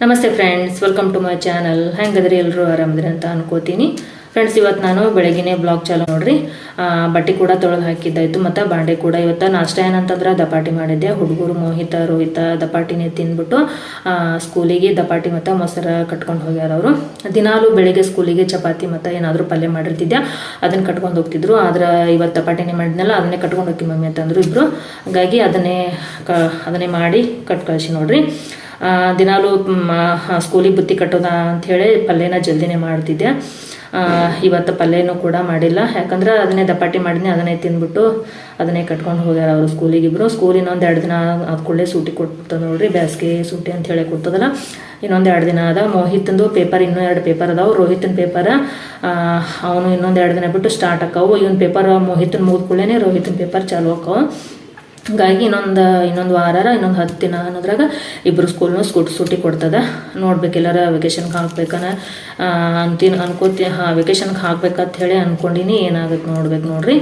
ನಮಸ್ತೆ friends, welcome to my channel. ಹೆಂಗದ್ರಿ ಎಲ್ಲರೂ ಆರಾಮದ್ರಿ ಅಂತ ಅನ್ಕೋತೀನಿ. ಫ್ರೆಂಡ್ಸ್, ಇವತ್ತು ನಾನು ಬೆಳಗಿನೇ ಬ್ಲಾಗ್ ಚಾಲು ನೋಡ್ರಿ. ಬಟ್ಟೆ ಕೂಡ ತೊಳೆದು ಹಾಕಿದ್ದಾಯಿತು ಮತ್ತು ಬಾಂಡೆ ಕೂಡ. ಇವತ್ತು ನಾಷ್ಟ ಏನಂತಂದ್ರೆ ದಪಾಟಿ ಮಾಡಿದ್ದೆ. ಹುಡುಗರು ಮೋಹಿತ ರೋಹಿತ ದಪಾಟಿನೇ ತಿಂದ್ಬಿಟ್ಟು ಸ್ಕೂಲಿಗೆ ದಪಾಟಿ ಮತ್ತು ಮೊಸರು ಕಟ್ಕೊಂಡು ಹೋಗ್ಯಾರ. ಅವರು ದಿನಾಲು ಬೆಳಿಗ್ಗೆ ಸ್ಕೂಲಿಗೆ ಚಪಾತಿ ಮತ್ತು ಏನಾದರೂ ಪಲ್ಯ ಮಾಡಿರ್ತಿದ್ದೆ, ಅದನ್ನು ಕಟ್ಕೊಂಡು ಹೋಗ್ತಿದ್ರು. ಆದ್ರೆ ಇವತ್ತು ದಪಾಟಿನೇ ಮಾಡಿದ್ನಲ್ಲ, ಅದನ್ನೇ ಕಟ್ಕೊಂಡು ಹೋಗಿ ಮಮ್ಮಿ ಅಂತಂದ್ರು ಇಬ್ಬರು. ಹಾಗಾಗಿ ಅದನ್ನೇ ಮಾಡಿ ಕಟ್ ಕಳಿಸಿ ನೋಡ್ರಿ. ದಿನಾಲು ಸ್ಕೂಲಿಗೆ ಬುತ್ತಿ ಕಟ್ಟೋದ ಅಂಥೇಳಿ ಪಲ್ಯನ ಜಲ್ದಿನೇ ಮಾಡ್ತಿದ್ದೆ. ಇವತ್ತು ಪಲ್ಯನೂ ಕೂಡ ಮಾಡಿಲ್ಲ, ಯಾಕಂದ್ರೆ ಅದನ್ನೇ ದಪಾಟಿ ಮಾಡಿದ್ನಿ, ಅದನ್ನೇ ತಿಂದ್ಬಿಟ್ಟು ಅದನ್ನೇ ಕಟ್ಕೊಂಡು ಹೋಗ್ಯಾರ ಅವರು ಸ್ಕೂಲಿಗೆ ಇಬ್ಬರು. ಸ್ಕೂಲಿನ ಒಂದು 2 ದಿನ ಆದ ಕೂಡಲೇ ಸೂಟಿ ಕೊಟ್ಬಿಡ್ತದೆ ನೋಡ್ರಿ, ಬೇಸಿಗೆ ಸೂಟಿ ಅಂತ ಹೇಳಿ ಕೊಡ್ತದಲ್ಲ. ಇನ್ನೊಂದು 2 ದಿನ ಅದ. ಮೋಹಿತಂದು ಪೇಪರ್ ಇನ್ನೂ 2 ಪೇಪರ್ ಅದಾವೆ. ರೋಹಿತನ ಪೇಪರ್ ಅವನು ಇನ್ನೊಂದು 2 ದಿನ ಬಿಟ್ಟು ಸ್ಟಾರ್ಟ್ ಆಕಾವು. ಇವನ್ ಪೇಪರ್ ಮೋಹಿತನ ಮುಗಿದ ಕೂಡಲೇ ರೋಹಿತನ ಪೇಪರ್ ಚಾಲು ಆಕಾವು. ಹಾಗಾಗಿ ಇನ್ನೊಂದು ವಾರ, ಇನ್ನೊಂದು 10 ದಿನ ಅನ್ನೋದ್ರಾಗ ಇಬ್ಬರು ಸ್ಕೂಲ್ನೂ ಸೂಟಿ ಕೊಡ್ತದೆ. ನೋಡ್ಬೇಕು, ಎಲ್ಲಾರ ವೆಕೇಷನ್ಗೆ ಹಾಕ್ಬೇಕನ ಅನ್ಕೋತಿ. ವೆಕೇಷನ್ಗೆ ಹಾಕ್ಬೇಕಂತ ಹೇಳಿ ಅಂದ್ಕೊಂಡಿನಿ. ಏನಾಗುತ್ತೆ ನೋಡ್ಬೇಕು ನೋಡ್ರಿ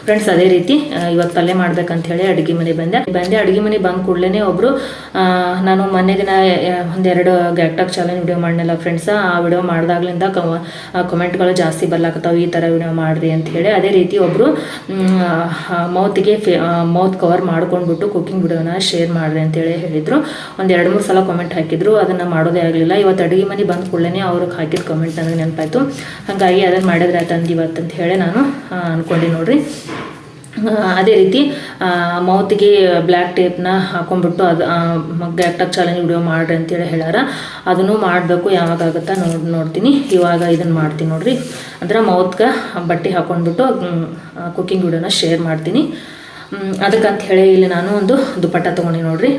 ಫ್ರೆಂಡ್ಸ್. ಅದೇ ರೀತಿ ಇವತ್ತು ಪಲ್ಯ ಮಾಡ್ಬೇಕಂತ ಹೇಳಿ ಅಡುಗೆ ಮನೆ ಬಂದೆ. ಅಡುಗೆ ಮನೆ ಬಂದ ಕೂಡಲೇ ಒಬ್ಬರು, ನಾನು ಮೊನ್ನೆ ದಿನ 1-2 ಗ್ಯಾಕ್ಟಾಕ್ ಚಾಲೆಂಜ್ ವಿಡಿಯೋ ಮಾಡಿನಲ್ಲ ಫ್ರೆಂಡ್ಸ್, ಆ ವಿಡಿಯೋ ಮಾಡಿದಾಗ್ಲಿಂದ ಕಮೆಂಟ್ಗಳು ಜಾಸ್ತಿ ಬರ್ಲಾಕತ್ತಾವ, ಈ ಥರ ವಿಡಿಯೋ ಮಾಡಿರಿ ಅಂತ ಹೇಳಿ. ಅದೇ ರೀತಿ ಒಬ್ಬರು ಮೌತ್ ಕವರ್ ಮಾಡ್ಕೊಂಡ್ಬಿಟ್ಟು ಕುಕಿಂಗ್ ವಿಡಿಯೋನ ಶೇರ್ ಮಾಡಿರಿ ಅಂತೇಳಿ ಹೇಳಿದರು. 1-2-3 ಸಲ ಕಮೆಂಟ್ ಹಾಕಿದ್ರು. ಅದನ್ನು ಮಾಡೋದೇ ಆಗಲಿಲ್ಲ. ಇವತ್ತು ಅಡುಗೆ ಮನೆ ಬಂದ ಕೂಡಲೇ ಅವ್ರಿಗೆ ಹಾಕಿದ ಕಮೆಂಟ್ ನನಗೆ ನೆನಪಾಯ್ತು. ಹಾಗಾಗಿ ಅದನ್ನು ಮಾಡಿದ್ರೆ ಆಯ್ತು ಇವತ್ತು ಅಂತ ಹೇಳಿ ನಾನು ಅಂದ್ಕೊಂಡು ನೋಡ್ರಿ. ಅದೇ ರೀತಿ ಮೌತಿಗೆ ಬ್ಲ್ಯಾಕ್ ಟೇಪ್ನ ಹಾಕೊಂಡ್ಬಿಟ್ಟು ಗ್ಯಾಕ್ಟಾಕ್ ಚಾಲೆಂಜ್ ವಿಡಿಯೋ ಮಾಡ್ರಿ ಅಂತೇಳಿ ಹೇಳ್ಯಾರ. ಅದನ್ನು ಮಾಡಬೇಕು, ಯಾವಾಗಾಗುತ್ತಾ ನೋಡ್ತೀನಿ. ಇವಾಗ ಇದನ್ನು ಮಾಡ್ತೀನಿ ನೋಡ್ರಿ. ಅಂದ್ರೆ ಮೌತ್ಗೆ ಬಟ್ಟೆ ಹಾಕೊಂಡ್ಬಿಟ್ಟು ಕುಕ್ಕಿಂಗ್ ವಿಡಿಯೋನ ಶೇರ್ ಮಾಡ್ತೀನಿ. ಅದಕ್ಕಂತ ಹೇಳಿ ಇಲ್ಲಿ ನಾನು ಒಂದು ದುಪ್ಪಟ್ಟ ತೊಗೊಂಡು ನೋಡ್ರಿ.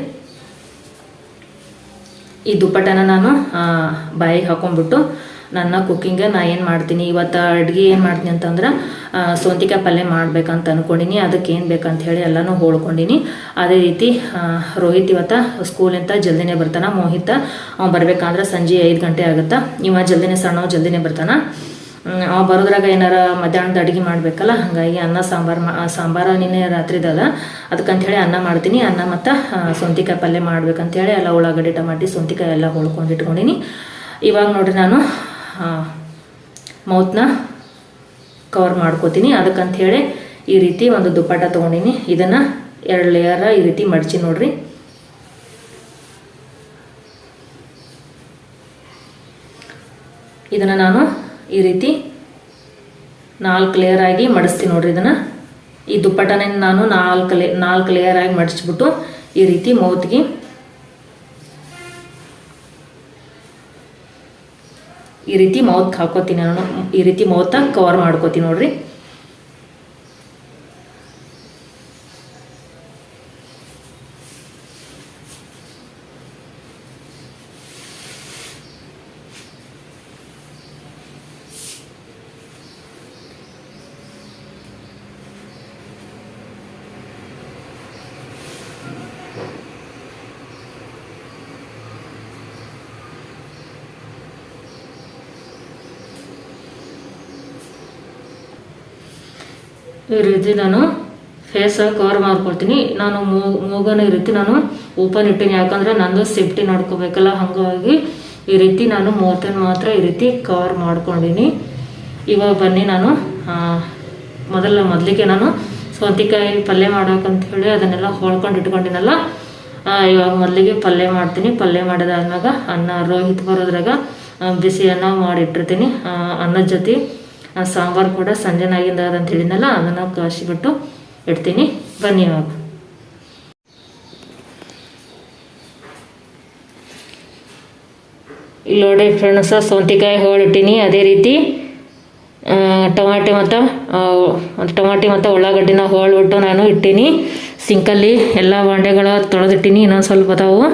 ಈ ದುಪ್ಪಟ್ಟನ ನಾನು ಬಾಯಿಗೆ ಹಾಕೊಂಡ್ಬಿಟ್ಟು ನನ್ನ ಕುಕ್ಕಿಂಗ್ ಏನು ಮಾಡ್ತೀನಿ ಇವತ್ತು. ಅಡುಗೆ ಏನು ಮಾಡ್ತೀನಿ ಅಂತಂದ್ರೆ ಸೌಂತಿಕಾಯಿ ಪಲ್ಯ ಮಾಡ್ಬೇಕಂತ ಅಂದ್ಕೊಂಡಿನಿ. ಅದಕ್ಕೆ ಏನು ಬೇಕಂತ ಹೇಳಿ ಎಲ್ಲನೂ ಹೋಳ್ಕೊಂಡಿನಿ. ಅದೇ ರೀತಿ ರೋಹಿತ್ ಇವತ್ತು ಸ್ಕೂಲಿಂದ ಜಲ್ದಿನೇ ಬರ್ತಾನೆ. ಮೋಹಿತ ಅವ್ನು ಬರ್ಬೇಕಂದ್ರೆ ಸಂಜೆ 5 ಗಂಟೆ ಆಗುತ್ತೆ. ಇವ ಜಲ್ದಿನೇ ಬರ್ತಾನೆ. ಅವ ಬರೋದ್ರಾಗ ಏನಾರ ಮಧ್ಯಾಹ್ನದ ಅಡುಗೆ ಮಾಡಬೇಕಲ್ಲ. ಹಾಗಾಗಿ ಅನ್ನ ಸಾಂಬಾರು ನಿನ್ನೆ ರಾತ್ರಿದಲ್ಲ, ಅದಕ್ಕಂಥೇಳಿ ಅನ್ನ ಮಾಡ್ತೀನಿ. ಅನ್ನ ಮತ್ತು ಸೌಂತಿಕಾಯಿ ಪಲ್ಯ ಮಾಡ್ಬೇಕಂತೇಳಿ ಎಲ್ಲ ಉಳ್ಳಾಗಡ್ಡಿ ಟಮಾಟಿ ಸೌಂತಿಕಾಯಿ ಎಲ್ಲ ಹೊಳ್ಕೊಂಡು ಇಟ್ಕೊಂಡಿನಿ. ಇವಾಗ ನೋಡ್ರಿ ನಾನು ಮೌತ್ನ ಕವರ್ ಮಾಡ್ಕೋತೀನಿ. ಅದಕ್ಕಂಥೇಳಿ ಈ ರೀತಿ ಒಂದು ದುಪ್ಪಟ್ಟ ತೊಗೊಂಡಿನಿ. ಇದನ್ನು 2 ಲೇಯರ್ ಈ ರೀತಿ ಮಡಚಿ ನೋಡ್ರಿ. ಇದನ್ನು ನಾನು ಈ ರೀತಿ 4 ಲೇಯರ್ ಆಗಿ ಮಡಿಸ್ತೀನಿ ನೋಡ್ರಿ. ಈ ದುಪ್ಪಟ್ಟನ ನಾನು 4 ಲೇಯರ್ ಆಗಿ ಮಡಿಸ್ಬಿಟ್ಟು ಈ ರೀತಿ ಮೌತ್ಗೆ ಮೌತ್ ಹಾಕೋತೀನಿ ನಾನು. ಈ ರೀತಿ ಮೌತ ಕವರ್ ಮಾಡ್ಕೋತೀನಿ ನೋಡ್ರಿ. ಈ ರೀತಿ ನಾನು ಫೇಸ್ ಕವರ್ ಮಾಡ್ಕೊಳ್ತೀನಿ. ನಾನು ಮೂಗನ ಈ ರೀತಿ ನಾನು ಓಪನ್ ಇಟ್ಟೀನಿ, ಯಾಕಂದರೆ ನಂದು ಸೇಫ್ಟಿ ನೋಡ್ಕೋಬೇಕಲ್ಲ. ಹಾಗಾಗಿ ಈ ರೀತಿ ನಾನು ಮೂವತ್ತನ್ನು ಮಾತ್ರ ಈ ರೀತಿ ಕವರ್ ಮಾಡ್ಕೊಂಡಿನಿ. ಇವಾಗ ಬನ್ನಿ, ನಾನು ಮೊದಲಿಗೆ ನಾನು ಸೌಂತಿಕಾಯಿ ಪಲ್ಯ ಮಾಡೋಕಂತ ಹೇಳಿ ಅದನ್ನೆಲ್ಲ ಹೊಳ್ಕೊಂಡು ಇಟ್ಕೊಂಡಿನಲ್ಲ. ಇವಾಗ ಮೊದಲಿಗೆ ಪಲ್ಯ ಮಾಡ್ತೀನಿ. ಪಲ್ಯ ಮಾಡಿದಾದ್ಮ್ಯಾಗ ರೋಹಿತ್ ಬರೋದ್ರಾಗ ಬಿಸಿ ಅನ್ನ ಮಾಡಿಟ್ಟಿರ್ತೀನಿ. ಅನ್ನದ ಜೊತೆ ಸಾಂಬಾರು ಕೂಡ ಸಂಜೆನಾಗಿಂದ ಅದಂತ ಹೇಳಿದ್ನಲ್ಲ, ಅದನ್ನು ಕಾಯಿಸಿಬಿಟ್ಟು ಇಡ್ತೀನಿ. ಬನ್ನಿ ಇವಾಗ. ಇಲ್ಲಿ ನೋಡಿ ಫ್ರೆಂಡ್ಸ್, ಸೌಂತಿಕಾಯಿ ಹೋಳಿಟ್ಟಿನಿ. ಅದೇ ರೀತಿ ಟಮಾಟಿ ಮತ್ತು ಉಳ್ಳಾಗಡ್ಡಿನ ಹೋಳ್ಬಿಟ್ಟು ನಾನು ಇಟ್ಟೀನಿ. ಸಿಂಕಲ್ಲಿ ಎಲ್ಲ ಬಾಂಡೆಗಳ ತೊಳೆದಿಟ್ಟೀನಿ. ಇನ್ನೊಂದು ಸ್ವಲ್ಪ ಅದಾವು.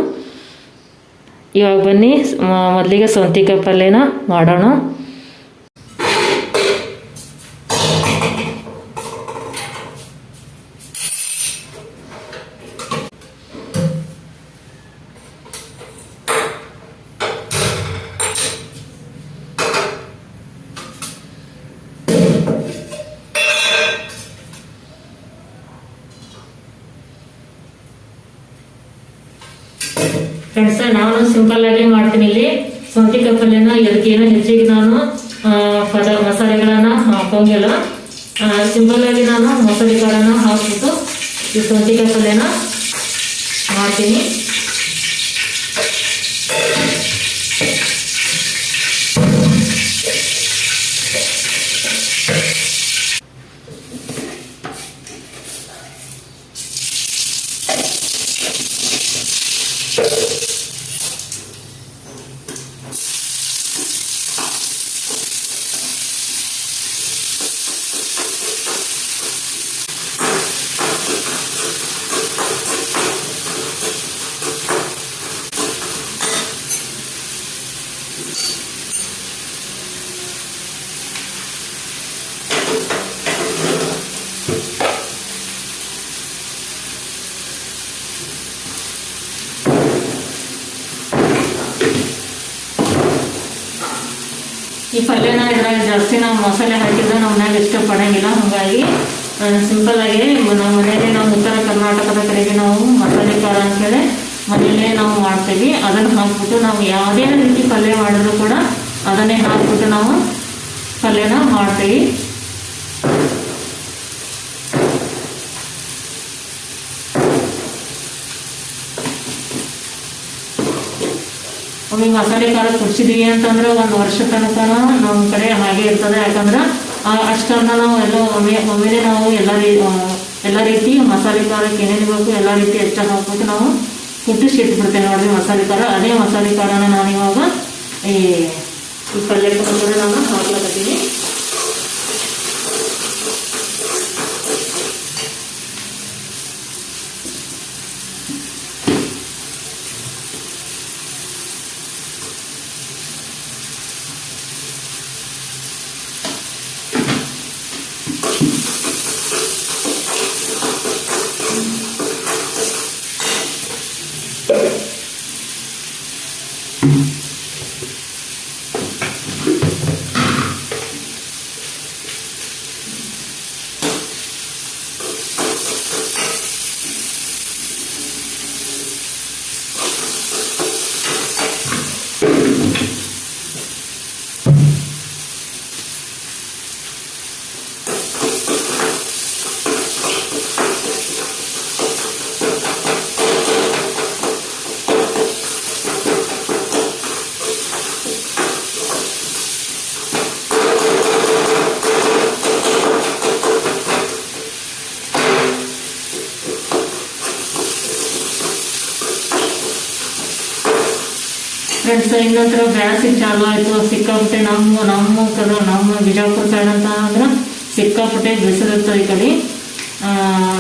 ಇವಾಗ ಬನ್ನಿ ಮೊದಲಿಗೆ ಸೌಂತಿಕಾಯಿ ಪಲ್ಯನ ಮಾಡೋಣ. ಫ್ರೆಂಡ್ಸ್, ನಾನು ಸಿಂಪಲ್ ಆಗಿ ಮಾಡ್ತೀನಿ. ಇಲ್ಲಿ ಸೌತೆಕಾಯಿ ಪಲ್ಯನ ಇದಕ್ಕೇನು ಹೆಚ್ಚಿಗೆ ನಾನು ಮಸಾಲೆಗಳನ್ನ ಹಾಕೋಂಗಿಲ್ಲ. ಸಿಂಪಲ್ ಆಗಿ ನಾನು ಮಸಾಲೆ ಕಾಳನ್ನ ಹಾಕ್ಬಿಟ್ಟು ಈ ಸೌತೆಕಾಯಿ ಪಲ್ಯನ ಮಾಡ್ತೀನಿ. ಈ ಪಲ್ಯನ ಇದ್ರಾಗ ಜಾಸ್ತಿ ನಾವು ಮಸಾಲೆ ಹಾಕಿದ್ರೆ ನಾವು ಮನ್ಯಾಗ ಇಷ್ಟಪಡಂಗಿಲ್ಲ. ಹಾಗಾಗಿ ಸಿಂಪಲ್ ಆಗಿ ನಮ್ಮ ಮನೆಯಲ್ಲಿ ನಾವು ಉತ್ತರ ಕರ್ನಾಟಕದ ಕಡೆಗೆ ನಾವು ಮಸಾಲೆ ಖಾರ ಅಂತೇಳಿ ಮನೆಯಲ್ಲೇ ನಾವು ಮಾಡ್ತೀವಿ. ಅದನ್ನು ಹಾಕ್ಬಿಟ್ಟು ನಾವು ಯಾವುದೇ ರೀತಿ ಪಲ್ಯ ಮಾಡಿದ್ರು ಕೂಡ ಅದನ್ನೇ ಹಾಕ್ಬಿಟ್ಟು ನಾವು ಪಲ್ಯನ ಮಾಡ್ತೀವಿ. ಒಮ್ಮೆ ಮಸಾಲೆ ಖಾರ ಕುಡಿಸಿದೀವಿ ಅಂತಂದ್ರೆ 1 ವರ್ಷ ತನಕ ನಮ್ಮ ಕಡೆ ಹಾಗೆ ಇರ್ತದೆ. ಯಾಕಂದ್ರೆ ಅಷ್ಟನ್ನ ನಾವು ಒಮ್ಮೆಲೆ ನಾವು ಎಲ್ಲ ರೀತಿ ಮಸಾಲೆ ಖಾರಕ್ಕೆ ಏನೇನು ಬೇಕು ಎಲ್ಲ ರೀತಿ ಹೆಚ್ಚಾಗಿ ಹಾಕ್ಬಿಟ್ಟು ನಾವು ಕುಟ್ಟಿಸಿ ಇಟ್ಬಿಡ್ತೇವೆ ನೋಡ್ರಿ ಮಸಾಲೆ ಖಾರ. ಅದೇ ಮಸಾಲೆ ಖಾರನ ನಾನು ಇವಾಗ ಈ ಪಲ್ಯಕ್ಕೆ ಕೂಡ ನಾನು ಹಾಕ್ಲತ್ತೀನಿ. ಫ್ರೆಂಡ್ಸ್, ಇನ್ನೊಂಥರ ಬ್ಯಾಸಿಗೆ ಚಾಲು ಆಯಿತು. ಸಿಕ್ಕಾಪಟ್ಟೆ ನಮ್ಮ ಬಿಜಾಪುರ ಸೈಡ್ ಅಂತ ಅಂದ್ರೆ ಸಿಕ್ಕಾಪಟ್ಟೆ ಬಿಸಿಲು ಇರ್ತದೆ. ಈ ಕಡೆ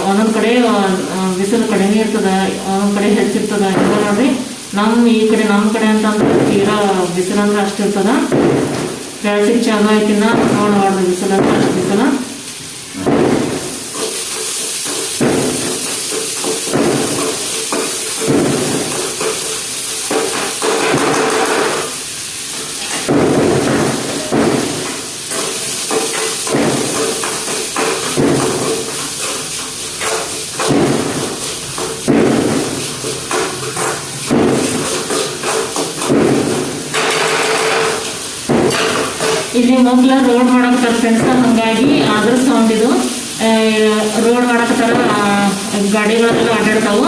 ಒಂದೊಂದು ಕಡೆ ಬಿಸಿಲು ಕಡಿಮೆ ಇರ್ತದೆ, ಒಂದೊಂದು ಕಡೆ ಹೆಚ್ಚಿರ್ತದೆ. ಇಲ್ಲ ನೋಡ್ರಿ, ನಮ್ಮ ಕಡೆ ಅಂತಂದ್ರೆ ತೀರಾ ಬಿಸಿಲು ಅಂದ್ರೆ ಅಷ್ಟು ಇರ್ತದೆ. ಬ್ಯಾಸಿಗೆ ಚಾಲು ಆಯ್ತಿನ ನೋಡ್ಬಾರ್ದು ಬಿಸಿಲು ಅಂದ್ರೆ ಅಷ್ಟು ಬಿಸಿಲು. ಇಲ್ಲಿ ಮೊದಲ ರೋಡ್ ಮಾಡಕತ್ತಾರ ಫ್ರೆಂಡ್ಸ್. ಹಾಗಾಗಿ ಅದ್ರ ಸೌಂಡ್ ಇದು. ರೋಡ್ ಮಾಡಕತ್ತಾರ, ಗಾಡಿಗಳೆಲ್ಲ ಅಡ್ಡಾಡ್ತಾವು.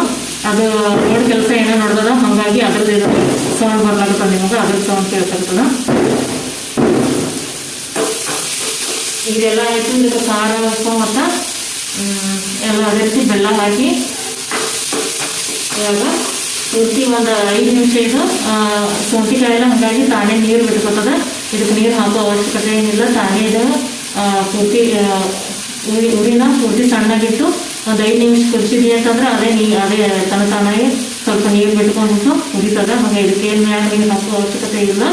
ಅದು ರೋಡ್ ಕೆಲಸ ಏನೋ ನೋಡ್ದದ, ಹಾಗಾಗಿ ಅದ್ರದ್ದು ಇದು ಸೌಂಡ್ ಬರ್ಲಾಗತ್ತದ. ನಿಮಗೆ ಅದ್ರ ಸೌಂಡ್ ಕೇಳ್ತಾಗ್ತದ. ಇದೆಲ್ಲ ಆಯ್ತು. ಇದಕ್ಕೆ ಖಾರ, ಉಪ್ಪು ಮತ್ತು ಎಲ್ಲ ಅದೇ ರೀತಿ ಬೆಲ್ಲ ಹಾಕಿ ಇವಾಗ ಪೂರ್ತಿ ಒಂದು 5 ನಿಮಿಷ ಇದು ಸೌತೆಕಾಯಿ ಎಲ್ಲ ಹಾಗಾಗಿ ತಾನೇ ನೀರು ಬಿಟ್ಕೊತದ. ಇದಕ್ಕೆ ನೀರು ಹಾಕೋ ಅವಶ್ಯಕತೆ ಏನಿಲ್ಲ. ತಾನೇ ಇದು ಪೂರ್ತಿ ಉರಿನ ಪೂರ್ತಿ ಸಣ್ಣಗಿಟ್ಟು ಒಂದು 5 ನಿಮಿಷ ಕುದಿಸಿದ್ವಿ ಅಂತಂದ್ರೆ ಅದೇ ತಾನಾಗಿ ಸ್ವಲ್ಪ ನೀರು ಬಿಟ್ಕೊಂಡ್ಬಿಟ್ಟು ಉರಿತದ. ಹಾಗೆ ಇದಕ್ಕೆ ಏನು ಮ್ಯಾಲ ನೀರು ಹಾಕೋ ಅವಶ್ಯಕತೆ ಇಲ್ಲ.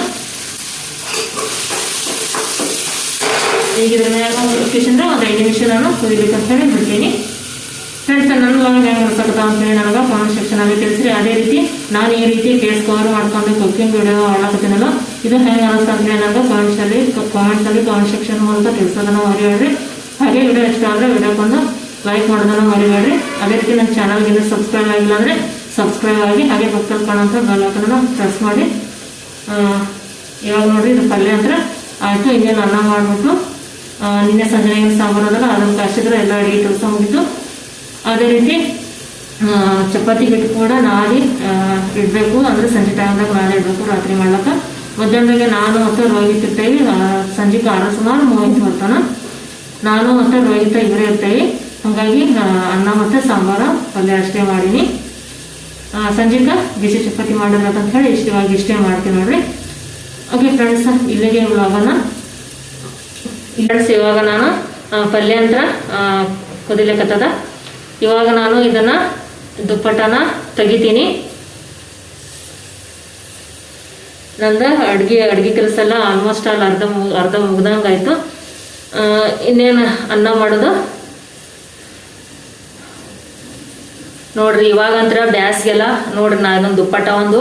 ಈಗ ಇದ್ರ ಮ್ಯಾಗ ಮುಗಿಸ್ಕೊಂಡ್ರೆ ಒಂದು 5 ನಿಮಿಷ ನಾನು ಕುದಿಬೇಕಂತ ಹೇಳಿ ಬಿಡ್ತೀನಿ. ಫ್ರೆಂಡ್ಸ್, ನನ್ನ ವ್ಲಾಗ್ ಹೆಂಗೆ ಅನ್ಸಕತ್ತ ಅಂತೇಳಿ ನನಗೆ ಕಾಮೆಂಟ್ ಸೆಕ್ಷನಲ್ಲಿ ತಿಳಿಸ್ರಿ. ಅದೇ ರೀತಿ ನಾನು ಈ ರೀತಿ ಫೇಸ್ ಕವರ್ ಮಾಡ್ಕೊಂಡು ಕುಕಿಂಗ್ ವಿಡಿಯೋ ಮಾಡಕತ್ತೀನಲ್ಲ, ಇದು ಹೆಂಗೆ ಅನಿಸ್ತು ಅಂತೇಳಿ ನನಗೆ ಕಾಮೆಂಟ್ ಸೆಕ್ಷನ್ ಮೂಲಕ ತಿಳಿಸೋದನ್ನು ಮರಿಬೇಡ್ರಿ. ಹಾಗೆ ವಿಡಿಯೋ ಇಷ್ಟ ಆದರೆ ವಿಡಿಯೋಕ್ಕೊಂದು ಲೈಕ್ ಮಾಡೋದನ್ನು ಮರಿಬೇಡ್ರಿ. ಅದೇ ರೀತಿ ನನ್ನ ಚಾನಲ್ಗೆ ಸಬ್ಸ್ಕ್ರೈಬ್ ಆಗಿಲ್ಲ ಅಂದರೆ ಸಬ್ಸ್ಕ್ರೈಬ್ ಆಗಿ, ಹಾಗೆ ಪಕ್ಕದಲ್ಲಿ ಕಾಣೋಂಥ ಬೆಲ್ ಐಕನ್ನ ಪ್ರೆಸ್ ಮಾಡಿ. ಇವಾಗ ನೋಡಿರಿ ಇದು ಪಲ್ಯ ಅಂದ್ರೆ ಆಯಿತು. ಇನ್ನೇನು ಅನ್ನ ಮಾಡಿಬಿಟ್ಟು ನಿನ್ನೆ ಸಂಜೆ ಏನು ಸಾಂಬಾರು ಅದಲ್ಲ ಅದನ್ನು ಕಾಯಿಸಿದ್ರೆ ಎಲ್ಲ ಅಡುಗೆ ಕೆಲಸ ಮುಗಿತು. ಅದೇ ರೀತಿ ಚಪಾತಿ ಹಿಟ್ಟು ಕೂಡ ನಾದಿ ಇಡಬೇಕು, ಅಂದರೆ ಸಂಜೆ ಟೈಮ್ದಾಗ ನಾದಿ ಇಡಬೇಕು ರಾತ್ರಿ ಮಾಡ್ಲಿಕ್ಕೆ. ಮಧ್ಯಾಹ್ನದಾಗೆ ನಾನು ಮತ್ತು ರೋಹಿತ್ ಇರ್ತೇವೆ. ಸಂಜೆಗೆ ಸುಮಾರು 30 ಬರ್ತಾನೆ. ನಾನು ಮತ್ತು ರೋಹಿತ ಇವರೇ ಇರ್ತೇವೆ. ಹಾಗಾಗಿ ಅನ್ನ ಮತ್ತು ಸಾಂಬಾರು ಪಲ್ಯ ಅಷ್ಟೇ ಮಾಡೀನಿ. ಸಂಜೆಗೆ ಬಿಸಿ ಚಪಾತಿ ಮಾಡಿರ್ಬೇಕಂತ ಹೇಳಿ ಇಷ್ಟೇ ಮಾಡ್ತೀನಿ ನೋಡ್ರಿ. ಓಕೆ ಫ್ರೆಂಡ್ಸ್, ಇಲ್ಲಿಗೆ ವ್ಲಾಗನ್ನು ಫ್ರೆಂಡ್ಸ್ ಇವಾಗ ನಾನು ಪಲ್ಯ ಅಂತ ಕುದಿಲಿಕ್ಕತ್ತದ. ಇವಾಗ ನಾನು ಇದನ್ನು ದುಪ್ಪಟ್ಟನ ತೆಗಿತೀನಿ. ನಂದು ಅಡುಗೆ ಕೆಲಸ ಎಲ್ಲ ಆಲ್ಮೋಸ್ಟ್ ಅಲ್ಲಿ ಅರ್ಧ ಮುಗ್ದಂಗೆ ಆಯಿತು. ಇನ್ನೇನು ಅನ್ನ ಮಾಡೋದು ನೋಡ್ರಿ. ಇವಾಗಂತ್ರ ಬ್ಯಾಸ್ಗೆಲ್ಲ ನೋಡ್ರಿ, ನಾ ಇದೊಂದು ದುಪ್ಪಟ್ಟ ಒಂದು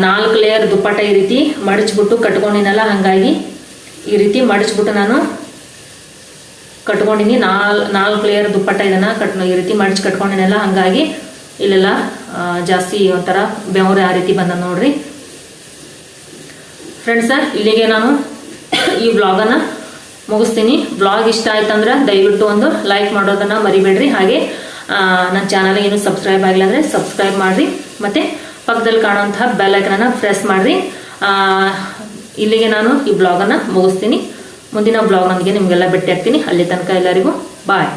4 ಲೇಯರ್ ದುಪ್ಪಟ್ಟ ಈ ರೀತಿ ಮಡಚ್ಬಿಟ್ಟು ಕಟ್ಕೊಂಡಿನಲ್ಲ. ಹಾಗಾಗಿ ಈ ರೀತಿ ಮಡಚ್ಬಿಟ್ಟು ನಾನು ಕಟ್ಕೊಂಡಿನಿ. 4 ಲೇಯರ್ ದುಪ್ಪಟ್ಟ ಇದನ್ನು ಈ ರೀತಿ ಮಡಚಿ ಕಟ್ಕೊಂಡಿನಲ್ಲ. ಹಾಗಾಗಿ ಇಲ್ಲೆಲ್ಲ ಜಾಸ್ತಿ ಒಂಥರ ಬೆವರು ಆ ರೀತಿ ಬಂದ ನೋಡ್ರಿ. ಫ್ರೆಂಡ್ಸ, ಇಲ್ಲಿಗೆ ನಾನು ಈ ವ್ಲಾಗನ್ನು ಮುಗಿಸ್ತೀನಿ. ವ್ಲಾಗ್ ಇಷ್ಟ ಆಯ್ತಂದ್ರೆ ದಯವಿಟ್ಟು ಒಂದು ಲೈಕ್ ಮಾಡೋದನ್ನು ಮರಿಬೇಡ್ರಿ. ಹಾಗೆ ನನ್ನ ಚಾನಲ್ಗೆ ಇನ್ನೂ ಸಬ್ಸ್ಕ್ರೈಬ್ ಆಗಿಲ್ಲ ಅಂದರೆ ಸಬ್ಸ್ಕ್ರೈಬ್ ಮಾಡಿರಿ. ಮತ್ತು ಪಕ್ಕದಲ್ಲಿ ಕಾಣುವಂತಹ ಬೆಲ್ ಐಕನ್ನ ಪ್ರೆಸ್ ಮಾಡಿರಿ. ಇಲ್ಲಿಗೆ ನಾನು ಈ ಬ್ಲಾಗನ್ನು ಮುಗಿಸ್ತೀನಿ. ಮುಂದಿನ ಬ್ಲಾಗ್ನೊಂದಿಗೆ ನಿಮಗೆಲ್ಲ ಭೇಟಿ ಆಗ್ತೀನಿ. ಅಲ್ಲಿ ತನಕ ಎಲ್ಲರಿಗೂ ಬಾಯ್.